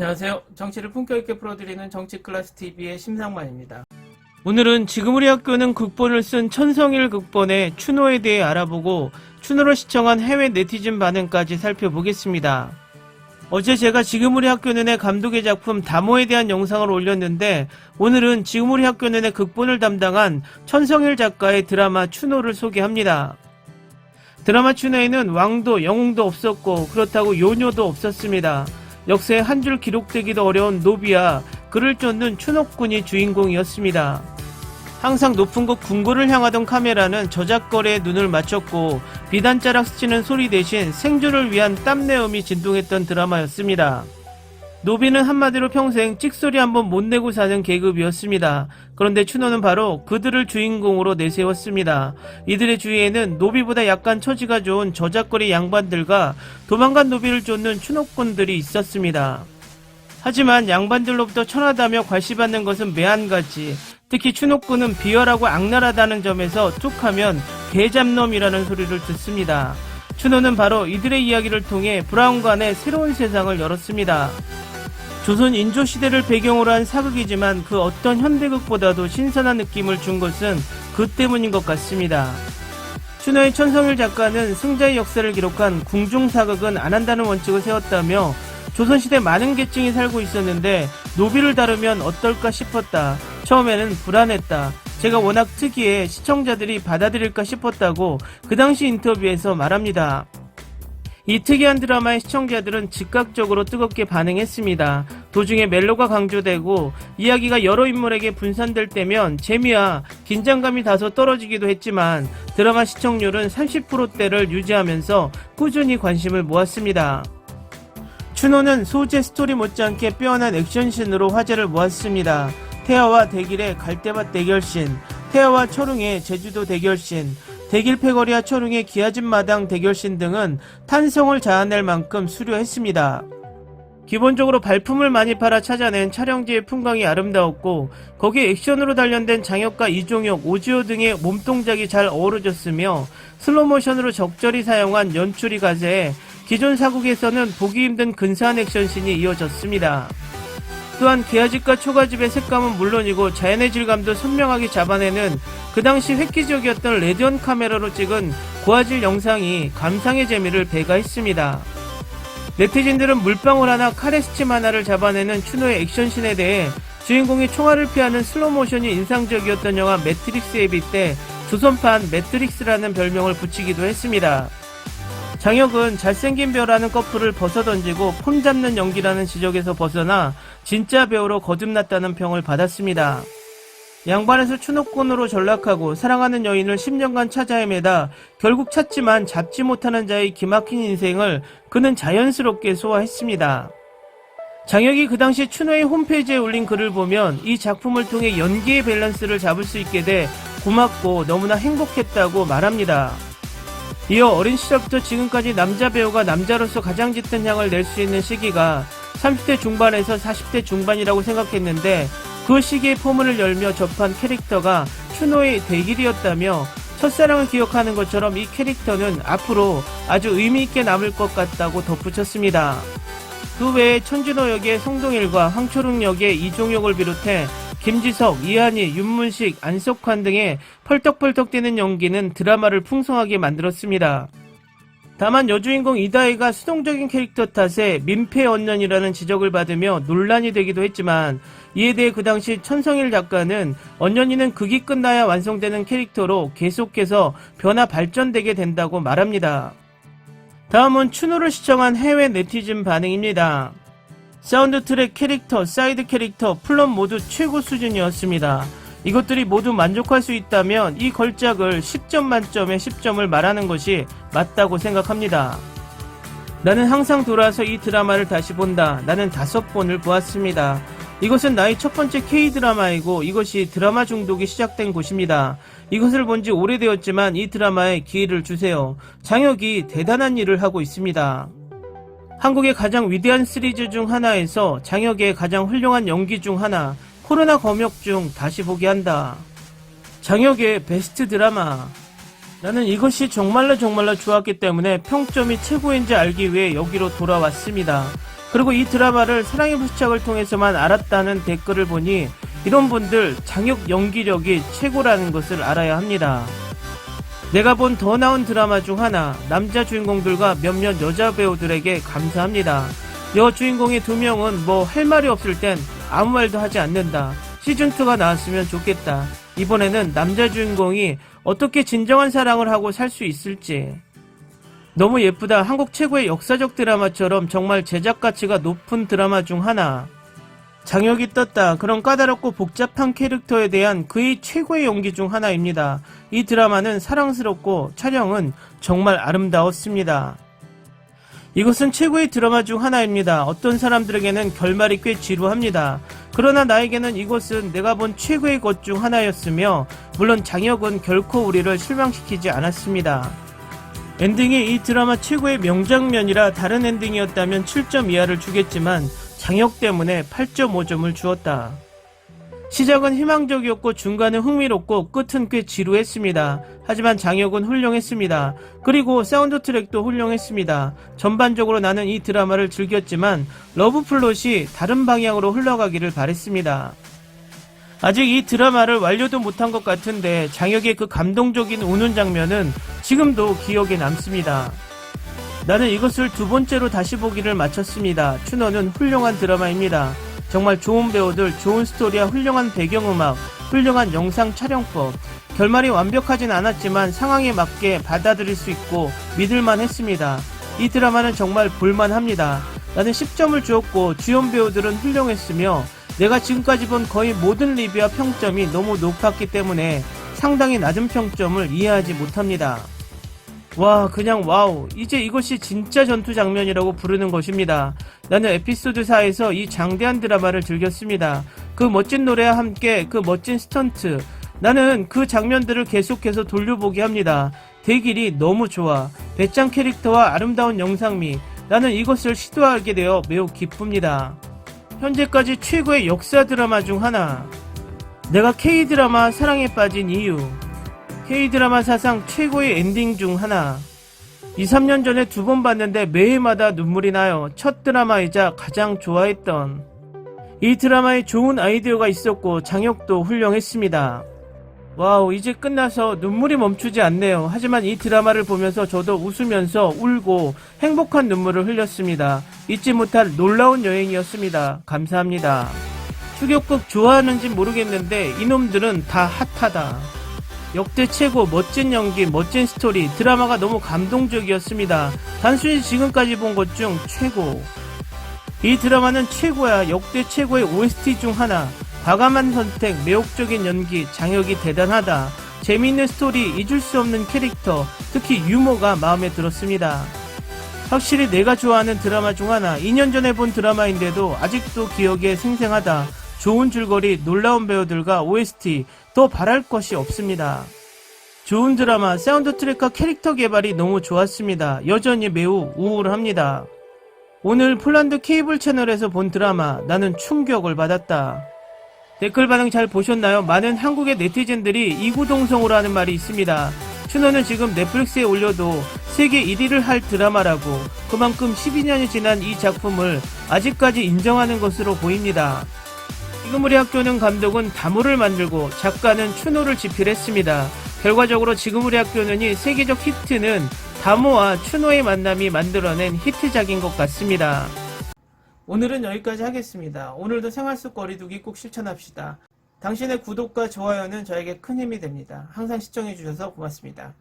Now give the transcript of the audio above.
안녕하세요. 정치를 품격 있게 풀어드리는 정치클래스TV의 심상만입니다. 오늘은 지금 우리 학교는 극본을 쓴 천성일 극본의 추노에 대해 알아보고 추노를 시청한 해외 네티즌 반응까지 살펴보겠습니다. 어제 제가 지금 우리 학교는의 감독의 작품 다모에 대한 영상을 올렸는데 오늘은 지금 우리 학교는의 극본을 담당한 천성일 작가의 드라마 추노를 소개합니다. 드라마 추노에는 왕도 영웅도 없었고 그렇다고 요녀도 없었습니다. 역사에 한 줄 기록되기도 어려운 노비와 그를 쫓는 추노꾼이 주인공이었습니다. 항상 높은 곳 궁궐을 향하던 카메라는 저작거리에 눈을 맞췄고 비단자락 스치는 소리 대신 생존을 위한 땀내음이 진동했던 드라마였습니다. 노비는 한마디로 평생 찍소리 한번 못 내고 사는 계급이었습니다. 그런데 추노는 바로 그들을 주인공으로 내세웠습니다. 이들의 주위에는 노비보다 약간 처지가 좋은 저작거리 양반들과 도망간 노비를 쫓는 추노꾼들이 있었습니다. 하지만 양반들로부터 천하다며 괄시받는 것은 매한가지. 특히 추노꾼은 비열하고 악랄하다는 점에서 툭하면 개잡놈이라는 소리를 듣습니다. 추노는 바로 이들의 이야기를 통해 브라운관의 새로운 세상을 열었습니다. 조선 인조시대를 배경으로 한 사극이지만 그 어떤 현대극보다도 신선한 느낌을 준 것은 그 때문인 것 같습니다. 추노의 천성일 작가는 승자의 역사를 기록한 궁중사극은 안 한다는 원칙을 세웠다며 조선시대 많은 계층이 살고 있었는데 노비를 다루면 어떨까 싶었다. 처음에는 불안했다. 제가 워낙 특이해 시청자들이 받아들일까 싶었다고 그 당시 인터뷰에서 말합니다. 이 특이한 드라마의 시청자들은 즉각적으로 뜨겁게 반응했습니다. 도중에 멜로가 강조되고 이야기가 여러 인물에게 분산될 때면 재미와 긴장감이 다소 떨어지기도 했지만 드라마 시청률은 30%대를 유지하면서 꾸준히 관심을 모았습니다. 추노는 소재 스토리 못지않게 빼어난 액션씬으로 화제를 모았습니다. 태아와 대길의 갈대밭 대결씬, 태아와 철웅의 제주도 대결씬, 대길 패거리와 철웅의 기아집 마당 대결씬 등은 탄성을 자아낼 만큼 수려했습니다. 기본적으로 발품을 많이 팔아 찾아낸 촬영지의 풍광이 아름다웠고 거기에 액션으로 단련된 장혁과 이종혁, 오지호 등의 몸동작이 잘 어우러졌으며 슬로모션으로 적절히 사용한 연출이 가세해 기존 사극에서는 보기 힘든 근사한 액션씬이 이어졌습니다. 또한 개아집과 초가집의 색감은 물론이고 자연의 질감도 선명하게 잡아내는 그 당시 획기적이었던 레디언 카메라로 찍은 고화질 영상이 감상의 재미를 배가했습니다. 네티즌들은 물방울 하나 카레 스침 하나를 잡아내는 추노의 액션씬에 대해 주인공이 총알을 피하는 슬로모션이 인상적이었던 영화 매트릭스에 빗대 조선판 매트릭스라는 별명을 붙이기도 했습니다. 장혁은 잘생긴 배우라는 커플을 벗어던지고 폼 잡는 연기라는 지적에서 벗어나 진짜 배우로 거듭났다는 평을 받았습니다. 양반에서 추노꾼으로 전락하고 사랑하는 여인을 10년간 찾아 헤매다 결국 찾지만 잡지 못하는 자의 기막힌 인생을 그는 자연스럽게 소화했습니다. 장혁이 그 당시 추노의 홈페이지에 올린 글을 보면 이 작품을 통해 연기의 밸런스를 잡을 수 있게 돼 고맙고 너무나 행복했다고 말합니다. 이어 어린 시절부터 지금까지 남자 배우가 남자로서 가장 짙은 향을 낼 수 있는 시기가 30대 중반에서 40대 중반이라고 생각했는데 그 시기의 포문을 열며 접한 캐릭터가 추노의 대길이었다며 첫사랑을 기억하는 것처럼 이 캐릭터는 앞으로 아주 의미있게 남을 것 같다고 덧붙였습니다. 그 외에 천진호 역의 송동일과 황초롱 역의 이종혁을 비롯해 김지석, 이한희, 윤문식, 안석환 등의 펄떡펄떡 뛰는 연기는 드라마를 풍성하게 만들었습니다. 다만 여주인공 이다혜가 수동적인 캐릭터 탓에 민폐언년이라는 지적을 받으며 논란이 되기도 했지만 이에 대해 그 당시 천성일 작가는 언년이는 극이 끝나야 완성되는 캐릭터로 계속해서 변화 발전되게 된다고 말합니다. 다음은 추노를 시청한 해외 네티즌 반응입니다. 사운드 트랙, 캐릭터, 사이드 캐릭터, 플롯 모두 최고 수준이었습니다. 이것들이 모두 만족할 수 있다면 이 걸작을 10점 만점에 10점을 말하는 것이 맞다고 생각합니다. 나는 항상 돌아와서 이 드라마를 다시 본다. 나는 5번을 보았습니다. 이것은 나의 첫 번째 K드라마이고 이것이 드라마 중독이 시작된 곳입니다. 이것을 본 지 오래되었지만 이 드라마에 기회를 주세요. 장혁이 대단한 일을 하고 있습니다. 한국의 가장 위대한 시리즈 중 하나에서 장혁의 가장 훌륭한 연기 중 하나, 코로나 검역 중 다시 보기 한다. 장혁의 베스트 드라마. 나는 이것이 정말로 좋았기 때문에 평점이 최고인지 알기 위해 여기로 돌아왔습니다. 그리고 이 드라마를 사랑의 불시착을 통해서만 알았다는 댓글을 보니 이런 분들 장혁 연기력이 최고라는 것을 알아야 합니다. 내가 본 더 나은 드라마 중 하나, 남자 주인공들과 몇몇 여자 배우들에게 감사합니다. 여주인공의 2명은 뭐 할 말이 없을 땐 아무 말도 하지 않는다. 시즌2가 나왔으면 좋겠다. 이번에는 남자 주인공이 어떻게 진정한 사랑을 하고 살 수 있을지. 너무 예쁘다. 한국 최고의 역사적 드라마처럼 정말 제작 가치가 높은 드라마 중 하나. 장혁이 떴다. 그런 까다롭고 복잡한 캐릭터에 대한 그의 최고의 연기 중 하나입니다. 이 드라마는 사랑스럽고 촬영은 정말 아름다웠습니다. 이것은 최고의 드라마 중 하나입니다. 어떤 사람들에게는 결말이 꽤 지루합니다. 그러나 나에게는 이것은 내가 본 최고의 것 중 하나였으며, 물론 장혁은 결코 우리를 실망시키지 않았습니다. 엔딩이 이 드라마 최고의 명장면이라 다른 엔딩이었다면 7점 이하를 주겠지만 장혁 때문에 8.5점을 주었다. 시작은 희망적이었고 중간은 흥미롭고 끝은 꽤 지루했습니다. 하지만 장혁은 훌륭했습니다. 그리고 사운드 트랙도 훌륭했습니다. 전반적으로 나는 이 드라마를 즐겼지만 러브 플롯이 다른 방향으로 흘러가기를 바랬습니다. 아직 이 드라마를 완료도 못한 것 같은데 장혁의 그 감동적인 우는 장면은 지금도 기억에 남습니다. 나는 이것을 2번째로 다시 보기를 마쳤습니다. 추노는 훌륭한 드라마입니다. 정말 좋은 배우들, 좋은 스토리와 훌륭한 배경음악, 훌륭한 영상 촬영법. 결말이 완벽하진 않았지만 상황에 맞게 받아들일 수 있고 믿을만 했습니다. 이 드라마는 정말 볼만합니다. 나는 10점을 주었고 주연 배우들은 훌륭했으며 내가 지금까지 본 거의 모든 리뷰와 평점이 너무 높았기 때문에 상당히 낮은 평점을 이해하지 못합니다. 와, 그냥 와우. 이제 이것이 진짜 전투 장면이라고 부르는 것입니다. 나는 에피소드 4에서 이 장대한 드라마를 즐겼습니다. 그 멋진 노래와 함께 그 멋진 스턴트. 나는 그 장면들을 계속해서 돌려보게 합니다. 대길이 너무 좋아. 배짱 캐릭터와 아름다운 영상미. 나는 이것을 시도하게 되어 매우 기쁩니다. 현재까지 최고의 역사 드라마 중 하나. 내가 K-드라마 사랑에 빠진 이유. K-드라마 사상 최고의 엔딩 중 하나. 2, 3년 전에 2번 봤는데 매해마다 눈물이 나요. 첫 드라마이자 가장 좋아했던. 이 드라마에 좋은 아이디어가 있었고 장혁도 훌륭했습니다. 와우, 이제 끝나서 눈물이 멈추지 않네요. 하지만 이 드라마를 보면서 저도 웃으면서 울고 행복한 눈물을 흘렸습니다. 잊지 못할 놀라운 여행이었습니다. 감사합니다. 추격극 좋아하는지 모르겠는데 이놈들은 다 핫하다. 역대 최고, 멋진 연기, 멋진 스토리, 드라마가 너무 감동적이었습니다. 단순히 지금까지 본 것 중 최고. 이 드라마는 최고야. 역대 최고의 OST 중 하나. 과감한 선택, 매혹적인 연기, 장혁이 대단하다. 재미있는 스토리, 잊을 수 없는 캐릭터, 특히 유머가 마음에 들었습니다. 확실히 내가 좋아하는 드라마 중 하나. 2년 전에 본 드라마인데도 아직도 기억에 생생하다. 좋은 줄거리, 놀라운 배우들과 OST, 더 바랄 것이 없습니다. 좋은 드라마, 사운드 트랙과 캐릭터 개발이 너무 좋았습니다. 여전히 매우 우울합니다. 오늘 폴란드 케이블 채널에서 본 드라마, 나는 충격을 받았다. 댓글 반응 잘 보셨나요? 많은 한국의 네티즌들이 이구동성으로 하는 말이 있습니다. 추노는 지금 넷플릭스에 올려도 세계 1위를 할 드라마라고, 그만큼 12년이 지난 이 작품을 아직까지 인정하는 것으로 보입니다. 지금 우리 학교는 감독은 다모를 만들고 작가는 추노를 집필했습니다. 결과적으로 지금 우리 학교는이 세계적 히트는 다모와 추노의 만남이 만들어낸 히트작인 것 같습니다. 오늘은 여기까지 하겠습니다. 오늘도 생활 속 거리두기 꼭 실천합시다. 당신의 구독과 좋아요는 저에게 큰 힘이 됩니다. 항상 시청해주셔서 고맙습니다.